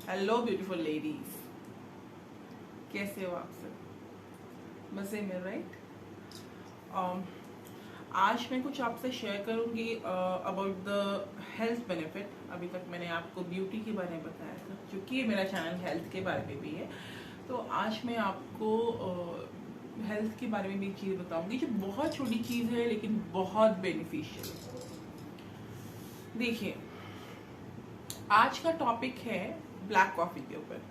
Hello beautiful ladies, कैसे हो आप सब? मजे में, राइट? आज मैं कुछ आपसे शेयर करूंगी अबाउट द हेल्थ बेनिफिट। अभी तक मैंने आपको ब्यूटी के बारे में बताया था, क्योंकि मेरा चैनल हेल्थ के बारे में भी है। तो आज मैं आपको हेल्थ के बारे में भी एक चीज़ बताऊंगी जो बहुत छोटी चीज़ है लेकिन बहुत बेनिफिशियल है। देखिए, आज का टॉपिक है ब्लैक कॉफ़ी के ऊपर।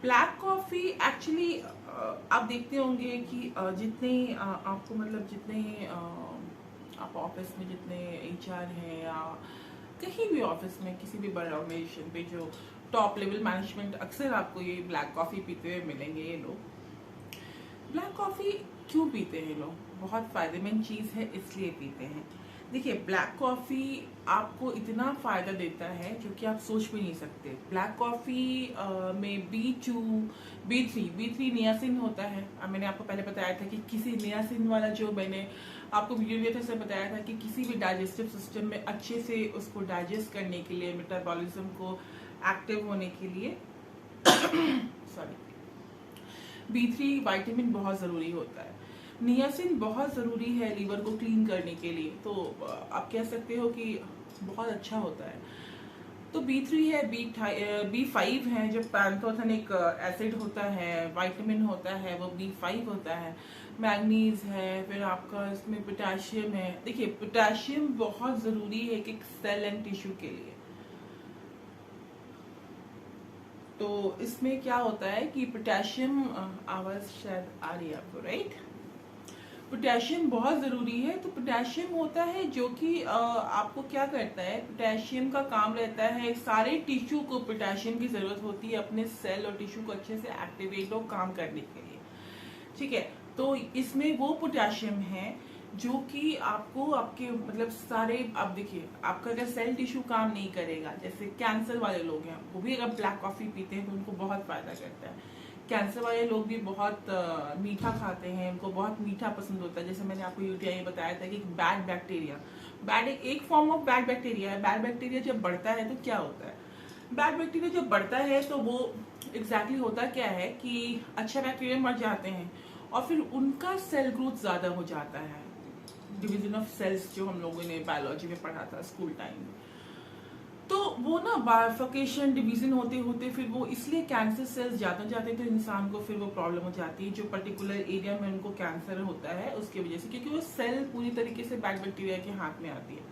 ब्लैक कॉफ़ी एक्चुअली आप देखते होंगे कि जितने आपको मतलब जितने आप ऑफिस में जितने एचआर हैं या कहीं भी ऑफिस में किसी भी बड़े ऑर्गेनाइजेशन पे जो टॉप लेवल मैनेजमेंट, अक्सर आपको ये ब्लैक कॉफ़ी पीते हुए मिलेंगे। ये लोग ब्लैक कॉफ़ी क्यों पीते हैं? लोग बहुत फ़ायदेमंद चीज़ है इसलिए पीते हैं। देखिए, ब्लैक कॉफ़ी आपको इतना फ़ायदा देता है जो कि आप सोच भी नहीं सकते। ब्लैक कॉफ़ी में बी थ्री नियासिन होता है। मैंने आपको पहले बताया था कि किसी नियासिन वाला जो मैंने आपको वीडियो दिया था, उसमें बताया था कि किसी भी डाइजेस्टिव सिस्टम में अच्छे से उसको डाइजेस्ट करने के लिए, मेटाबॉलिज्म को एक्टिव होने के लिए सॉरी, B3 विटामिन बहुत ज़रूरी होता है। नियासिन बहुत ज़रूरी है लीवर को क्लीन करने के लिए। तो आप कह सकते हो कि बहुत अच्छा होता है। तो B3 है, B5 है जो पैंथोथेनिक एसिड होता है, विटामिन होता है वो B5 होता है, मैग्नीज है, फिर आपका इसमें पोटेशियम है। देखिए, पोटेशियम बहुत ज़रूरी है कि सेल एंड टिश्यू के लिए। तो इसमें क्या होता है कि पोटेशियम, आवाज़ शायद आ रही है आपको, राइट? पोटेशियम बहुत ज़रूरी है। तो पोटेशियम होता है जो कि आपको क्या करता है, पोटेशियम का काम रहता है, सारे टिश्यू को पोटेशियम की ज़रूरत होती है अपने सेल और टिश्यू को अच्छे से एक्टिवेट और काम करने के लिए। ठीक है, तो इसमें वो पोटेशियम है जो कि आपको आपके मतलब सारे, आप देखिए, आपका अगर सेल टिश्यू काम नहीं करेगा, जैसे कैंसर वाले लोग हैं, वो भी अगर ब्लैक कॉफ़ी पीते हैं तो उनको बहुत फ़ायदा करता है। कैंसर वाले लोग भी बहुत मीठा खाते हैं, उनको बहुत मीठा पसंद होता है। जैसे मैंने आपको यूटीआई बताया था कि बैड बैक्टीरिया, एक फॉर्म ऑफ बैड बैक्टीरिया है। बैड बैक्टीरिया जब बढ़ता है तो क्या होता है? बैड बैक्टीरिया जब बढ़ता है तो वो एग्जैक्टली होता क्या है कि अच्छा बैक्टीरिया मर जाते हैं और फिर उनका सेल ग्रोथ ज़्यादा हो जाता है। डिवीजन ऑफ सेल्स जो हम लोगों ने बायोलॉजी में पढ़ा था स्कूल टाइम में, तो वो ना बाइफर्केशन डिवीजन होते होते फिर वो इसलिए कैंसर सेल्स जाते जाते तो इंसान को फिर वो प्रॉब्लम हो जाती है जो पर्टिकुलर एरिया में उनको कैंसर होता है उसकी वजह से, क्योंकि वो सेल पूरी तरीके से बैड बैक्टीरिया के हाथ में आती है।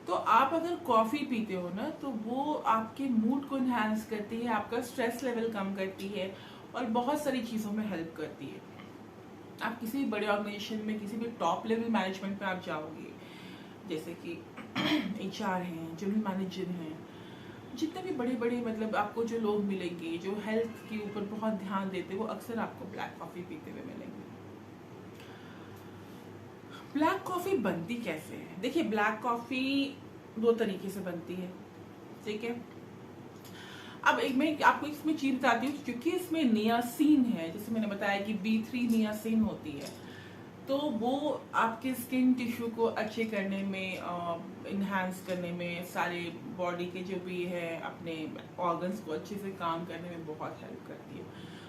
तो आप अगर कॉफ़ी पीते हो ना तो वो आपके मूड को इन्हांस करती है, आपका स्ट्रेस लेवल कम करती है और बहुत सारी चीज़ों में हेल्प करती है। आप किसी भी बड़े ऑर्गेनाइजेशन में किसी भी टॉप लेवल मैनेजमेंट पे आप जाओगे, जैसे कि एचआर हैं, जनरल मैनेजर हैं, जितने भी बड़े बड़े मतलब आपको जो लोग मिलेंगे जो हेल्थ के ऊपर बहुत ध्यान देते हैं, वो अक्सर आपको ब्लैक कॉफ़ी पीते हुए मिलेंगे। ब्लैक कॉफ़ी बनती कैसे है? देखिए, ब्लैक कॉफ़ी दो तरीके से बनती है, ठीक है? अब एक मैं आपको इसमें चीज बताती हूँ, क्योंकि इसमें नियासिन है, जैसे मैंने बताया कि B3 नियासिन होती है, तो वो आपके स्किन टिश्यू को अच्छे करने में, इन्हांस करने में, सारे बॉडी के जो भी है अपने ऑर्गन्स को अच्छे से काम करने में बहुत हेल्प करती है।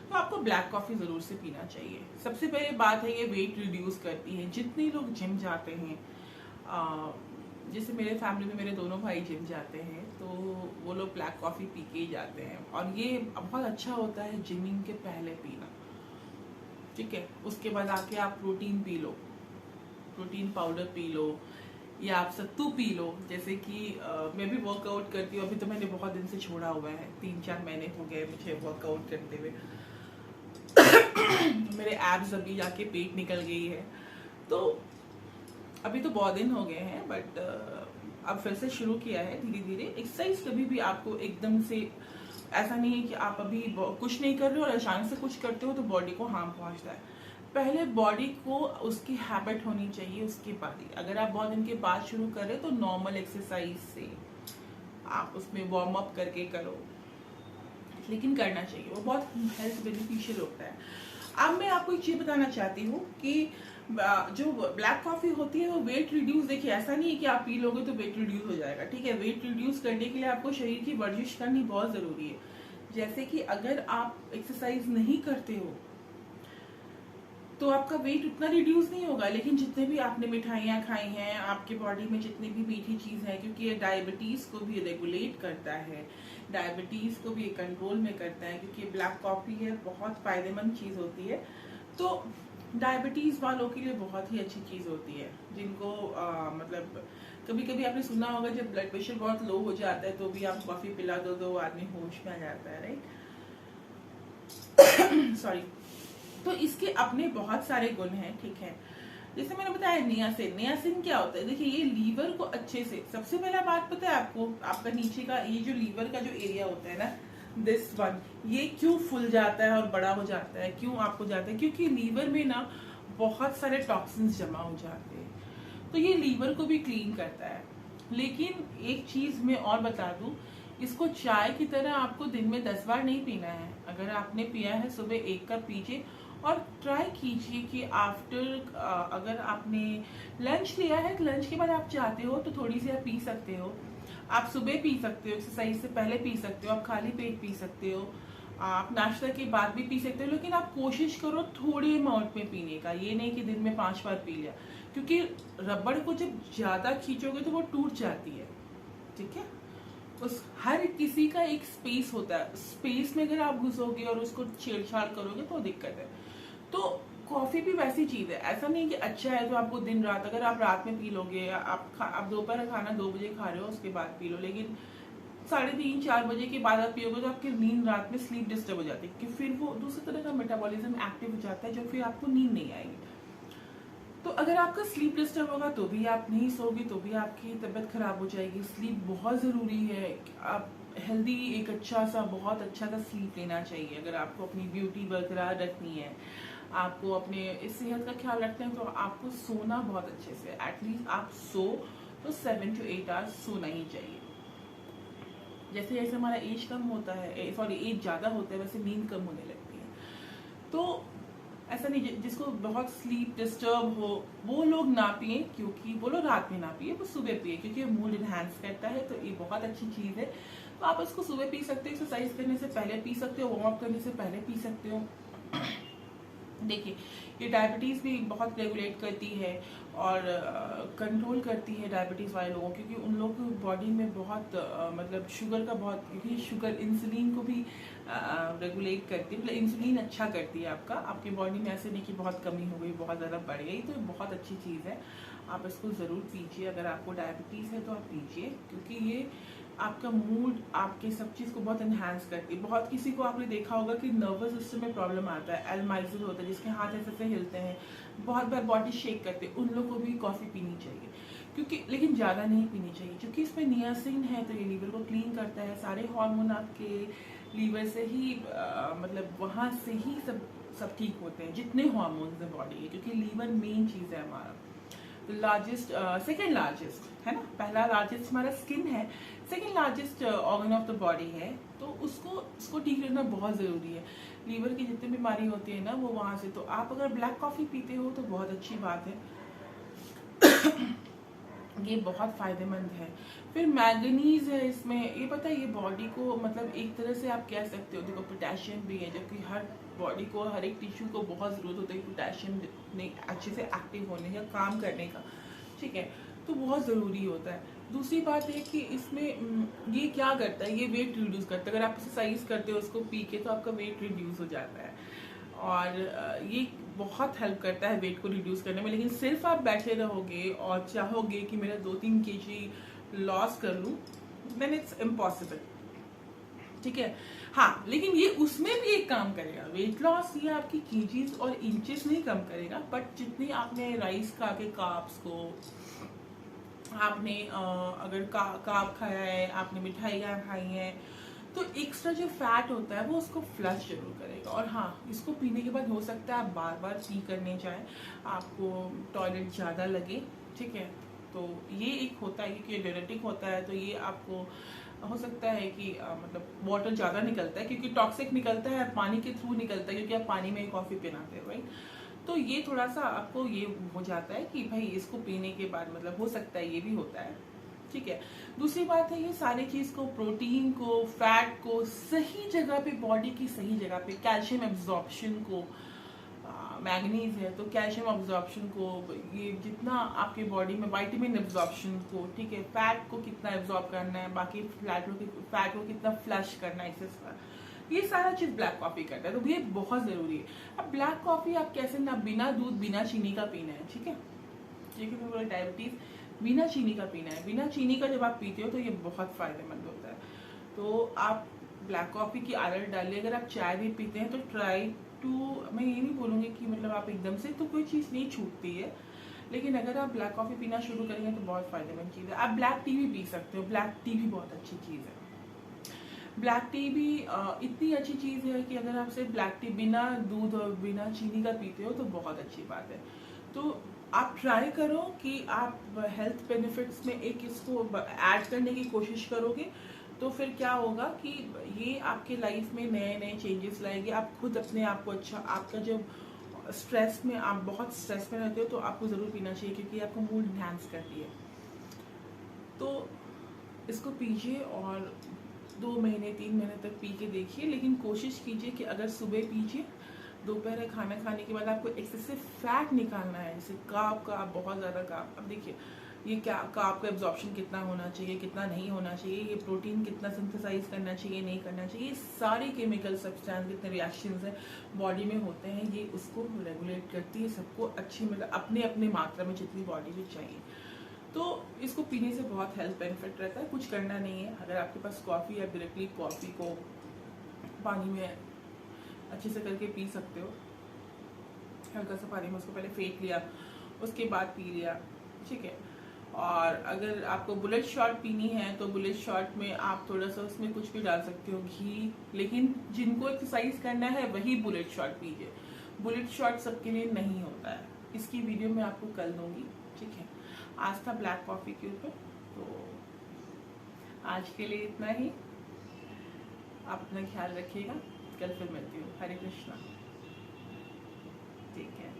तो आपको ब्लैक कॉफ़ी ज़रूर से पीना चाहिए। सबसे पहले बात है, ये वेट रिड्यूस करती है। जितने लोग जिम जाते हैं, जैसे मेरे फैमिली में मेरे दोनों भाई जिम जाते हैं, तो वो लोग ब्लैक कॉफ़ी पी के ही जाते हैं और ये बहुत अच्छा होता है जिमिंग के पहले पीना, ठीक है? उसके बाद आके आप protein P low, protein powder P low या आप सत्तू पी लो। जैसे कि मैं भी वर्कआउट करती हूँ, अभी तो मैंने बहुत दिन से छोड़ा हुआ है, 3-4 महीने हो गए मुझे वर्कआउट करते हुए। मेरे एब्स अभी जाके पेट निकल गई है, तो अभी तो बहुत दिन हो गए हैं, बट अब फिर से शुरू किया है धीरे धीरे। एक्सरसाइज कभी भी आपको एकदम से ऐसा नहीं है कि आप अभी कुछ नहीं कर रहे हो और अचानक से कुछ करते हो तो बॉडी को हार्म पहुंचता है। पहले बॉडी को उसकी हैबिट होनी चाहिए, उसके बाद ही अगर आप बहुत दिन के बाद शुरू कर रहे हो तो नॉर्मल एक्सरसाइज से आप उसमें वार्म अप करके करो, लेकिन करना चाहिए, वो बहुत हेल्थ बेनिफिशियल होता है। अब मैं आपको एक चीज़ बताना चाहती हूँ कि जो ब्लैक कॉफ़ी होती है वो वेट रिड्यूस, देखिए ऐसा नहीं है कि आप पी लोगे तो वेट रिड्यूस हो जाएगा, ठीक है? वेट रिड्यूस करने के लिए आपको शरीर की वर्जिश करनी बहुत ज़रूरी है। जैसे कि अगर आप एक्सरसाइज नहीं करते हो तो आपका वेट उतना रिड्यूस नहीं होगा, लेकिन जितने भी आपने मिठाइयाँ खाई हैं, आपके बॉडी में जितनी भी मीठी चीज़ है, क्योंकि ये डायबिटीज़ को भी रेगुलेट करता है, डायबिटीज़ को भी कंट्रोल में करता है, क्योंकि ब्लैक कॉफ़ी है, बहुत फ़ायदेमंद चीज़ होती है। तो डायबिटीज़ वालों के लिए बहुत ही अच्छी चीज़ होती है, जिनको मतलब कभी कभी आपने सुना होगा जब ब्लड प्रेशर बहुत लो हो जाता है तो भी आप कॉफ़ी पिला दो तो आदमी होश में आ जाता है, राइट? सॉरी। तो इसके अपने बहुत सारे गुण हैं, ठीक है। जैसे मैंने बताया नियासिन, नियासिन क्या होता है? देखिए ये लीवर को अच्छे से, सबसे पहला बात पता है आपको, आपका नीचे का ये जो लीवर का जो एरिया होता है ना, दिस वन, ये क्यों फूल जाता है और बड़ा हो जाता है, क्यों आपको जाता है? क्योंकि लीवर में ना बहुत सारे टॉक्सिन्स जमा हो जाते हैं, तो ये लीवर को भी क्लीन करता है। लेकिन एक चीज मैं और बता दूं, इसको चाय की तरह आपको दिन में 10 बार नहीं पीना है। अगर आपने पिया है सुबह 1 कप पीजिए, और ट्राई कीजिए कि आफ्टर अगर आपने लंच लिया है तो लंच के बाद आप चाहते हो तो थोड़ी सी आप पी सकते हो। आप सुबह पी सकते हो, एक्सरसाइज से पहले पी सकते हो, आप खाली पेट पी सकते हो, आप नाश्ता के बाद भी पी सकते हो, लेकिन आप कोशिश करो थोड़ी अमाउंट में पीने का। ये नहीं कि दिन में 5 बार पी लिया, क्योंकि रबड़ को जब ज्यादा खींचोगे तो वो टूट जाती है, ठीक है। उस हर किसी का एक स्पेस होता है, स्पेस में अगर आप घुसोगे और उसको छेड़छाड़ करोगे तो दिक्कत है। तो कॉफी भी वैसी चीज है, ऐसा नहीं कि अच्छा है तो आपको दिन रात, अगर आप रात में पी लोगे, आप दोपहर खाना 2 बजे खा रहे हो उसके बाद पी लो, लेकिन 3:30-4 बजे के बाद आप पियोगे तो आपकी नींद, रात में स्लीप डिस्टर्ब हो जाती है, कि फिर वो दूसरे तरह का मेटाबॉलिज्म एक्टिव हो जाता है, जो फिर आपको नींद नहीं आएगी। तो अगर आपका स्लीप डिस्टर्ब होगा तो भी आप नहीं सोगे, तो भी आपकी तबीयत खराब हो जाएगी। स्लीप बहुत जरूरी है, आप हेल्दी एक अच्छा सा, बहुत अच्छा सा स्लीप लेना चाहिए। अगर आपको अपनी ब्यूटी बरकरार रखनी है, आपको अपने इस सेहत का ख्याल रखना है, तो आपको सोना बहुत अच्छे से, एटलीस्ट आप सो तो 7 to 8 आवर्स सोना ही चाहिए। जैसे जैसे हमारा एज कम होता है, सॉरी एज ज्यादा होता है, वैसे नींद कम होने लगती है। तो ऐसा नहीं, जिसको बहुत स्लीप डिस्टर्ब हो वो लोग ना पिए, क्योंकि वो लोग रात में ना पिए, वो सुबह पिए, क्योंकि मूड इनहांस करता है, तो ये बहुत अच्छी चीज है। तो आप इसको सुबह पी सकते हो, एक्सरसाइज करने से पहले पी सकते हो, वार्म अप करने से पहले पी सकते हो। देखिए ये डायबिटीज भी बहुत रेगुलेट करती है और कंट्रोल करती है डायबिटीज वाले लोगों, क्योंकि उन लोगों की बॉडी में बहुत मतलब शुगर का बहुत, क्योंकि शुगर इंसुलिन को भी रेगुलेट करती है, मतलब इंसुलिन अच्छा करती है आपकी बॉडी में। ऐसे नहीं कि बहुत कमी हो गई, बहुत ज़्यादा बढ़ गई, तो बहुत अच्छी चीज़ है, आप इसको ज़रूर पीजिए। अगर आपको डायबिटीज़ है तो आप पीजिए, क्योंकि ये आपका मूड, आपके सब चीज़ को बहुत एनहांस करती है। बहुत किसी को आपने देखा होगा कि नर्वस सिस्टम में प्रॉब्लम आता है, एल्माइजर होता है, जिसके हाथ ऐसे ऐसे हिलते हैं, बहुत बार बॉडी शेक करते हैं, उन लोगों को भी कॉफ़ी पीनी चाहिए, क्योंकि लेकिन ज़्यादा नहीं पीनी चाहिए, क्योंकि इसमें नियासिन है, तो ये लीवर को क्लीन करता है। सारे हार्मोन आपके लीवर से ही मतलब वहाँ से ही सब ठीक होते हैं, जितने हार्मोन्स है बॉडी के, क्योंकि लीवर मेन चीज़ है हमारा। लार्जेस्ट, सेकेंड लार्जेस्ट है ना, पहला लार्जेस्ट हमारा स्किन है, second largest organ of the body है, तो उसको ठीक रखना बहुत ज़रूरी है। लीवर की जितनी बीमारी होती है ना वो वहाँ से, तो आप अगर ब्लैक कॉफ़ी पीते हो तो बहुत अच्छी बात है, ये बहुत फायदेमंद है। फिर मैंगनीज है इसमें, ये पता है ये बॉडी को, मतलब एक तरह से आप कह सकते हो, देखो पोटेशियम भी है, जबकि हर बॉडी को, हर एक टिश्यू को बहुत ज़रूरत होता है पोटेशियम ने अच्छे से एक्टिव होने का, काम करने का, ठीक है, तो बहुत ज़रूरी होता है। दूसरी बात है कि इसमें ये क्या करता है, ये वेट रिड्यूस करता है। अगर आप एक्सरसाइज करते हो उसको पी के, तो आपका वेट रिड्यूस हो जाता है, और ये बहुत हेल्प करता है वेट को रिड्यूस करने में। लेकिन सिर्फ आप बैठे रहोगे और चाहोगे कि मेरा 2-3 kg लॉस कर लूँ, देन इट्स इम्पॉसिबल, ठीक है। हाँ, लेकिन ये उसमें भी एक काम करेगा, वेट लॉस ये आपकी केजीज और इंचेस नहीं कम करेगा, बट जितनी आपने राइस खा के कार्ब्स को, आपने अगर कार्ब खाया है, आपने मिठाइयाँ खाई हैं, तो एक्स्ट्रा जो फैट होता है वो उसको फ्लश जरूर करेगा। और हाँ, इसको पीने के बाद हो सकता है आप बार बार पी करने जाएं, आपको टॉयलेट ज़्यादा लगे, ठीक है, तो ये एक होता है, क्योंकि डायरेटिक होता है, तो ये आपको हो सकता है कि मतलब वाटर ज़्यादा निकलता है, क्योंकि टॉक्सिक निकलता है, पानी के थ्रू निकलता है, क्योंकि आप पानी में ही कॉफ़ी पिलाते हो, राइट। तो ये थोड़ा सा आपको ये हो जाता है कि भाई इसको पीने के बाद, मतलब हो सकता है ये भी होता है, ठीक है। दूसरी बात है, ये सारी चीज को, प्रोटीन को, फैट को सही जगह पे, बॉडी की सही जगह पे, कैल्शियम एब्जॉर्प्शन को, मैग्नीज है तो कैल्शियम एब्जॉर्प्शन को, ये जितना आपके बॉडी में विटामिन एब्जॉर्प्शन को, ठीक है, फैट को कितना एब्जॉर्ब करना है, बाकी फैट को कितना फ्लश करना है, ये सारा चीज ब्लैक कॉफी करता है, तो ये बहुत जरूरी है। अब ब्लैक कॉफी आप कैसे, ना बिना दूध बिना चीनी का पीना है, ठीक है, क्योंकि डायबिटीज बिना चीनी का पीना है। बिना चीनी का जब आप पीते हो तो ये बहुत फायदेमंद होता है। तो आप ब्लैक कॉफी की आदत डालिए। अगर आप चाय भी पीते हैं तो ट्राई टू, मैं ये नहीं बोलूँगी कि मतलब आप एकदम से तो कोई चीज़ नहीं छूटती है, लेकिन अगर आप ब्लैक कॉफ़ी पीना शुरू करेंगे तो बहुत फायदेमंद चीज़ है। आप ब्लैक टी भी पी सकते हो, ब्लैक टी भी बहुत अच्छी चीज़ है। ब्लैक टी भी इतनी अच्छी चीज़ है कि अगर आप सिर्फ ब्लैक टी बिना दूध और बिना चीनी का पीते हो तो बहुत अच्छी बात है। तो आप ट्राई करो कि आप हेल्थ बेनिफिट्स में एक इसको ऐड करने की कोशिश करोगे, तो फिर क्या होगा कि ये आपके लाइफ में नए नए चेंजेस लाएगी। आप खुद अपने आप को अच्छा, आपका जब स्ट्रेस में, आप बहुत स्ट्रेस में रहते हो तो आपको ज़रूर पीना चाहिए, क्योंकि आपको मूड इन्हांस करती है। तो इसको पीजिए और 2 महीने 3 महीने तक पी के देखिए, लेकिन कोशिश कीजिए कि अगर सुबह पीजिए, दोपहर खाना खाने के बाद आपको एक्सेसिव फैट निकालना है, जैसे कार्ब का, बहुत ज़्यादा कार्ब। अब देखिए ये क्या कार्ब का एब्जॉर्प्शन कितना होना चाहिए, कितना नहीं होना चाहिए, ये प्रोटीन कितना सिंथेसाइज करना चाहिए, नहीं करना चाहिए, ये सारे केमिकल सब्सटेंस, कितने रिएक्शंस हैं बॉडी में होते हैं, ये उसको रेगुलेट करती है। सबको अच्छी, मतलब अपने अपने मात्रा में जितनी बॉडी में चाहिए। तो इसको पीने से बहुत हेल्थ बेनिफिट रहता है, कुछ करना नहीं है। अगर आपके पास कॉफ़ी है, डायरेक्टली कॉफ़ी को पानी में अच्छे से करके पी सकते हो। हल्का सा पानी में उसको पहले फेंट लिया, उसके बाद पी लिया, ठीक है। और अगर आपको बुलेट शॉट पीनी है तो बुलेट शॉट में आप थोड़ा सा उसमें कुछ भी डाल सकते हो, घी, लेकिन जिनको एक्सरसाइज करना है वही बुलेट शॉट पीजिए। बुलेट शॉट सबके लिए नहीं होता है। इसकी वीडियो मैं आपको कल दूंगी, ठीक है। आज था ब्लैक कॉफ़ी के ऊपर, तो आज के लिए इतना ही। आप अपना ख्याल रखिएगा, कल फिर मिलती हूँ। हरे कृष्णा, ठीक है।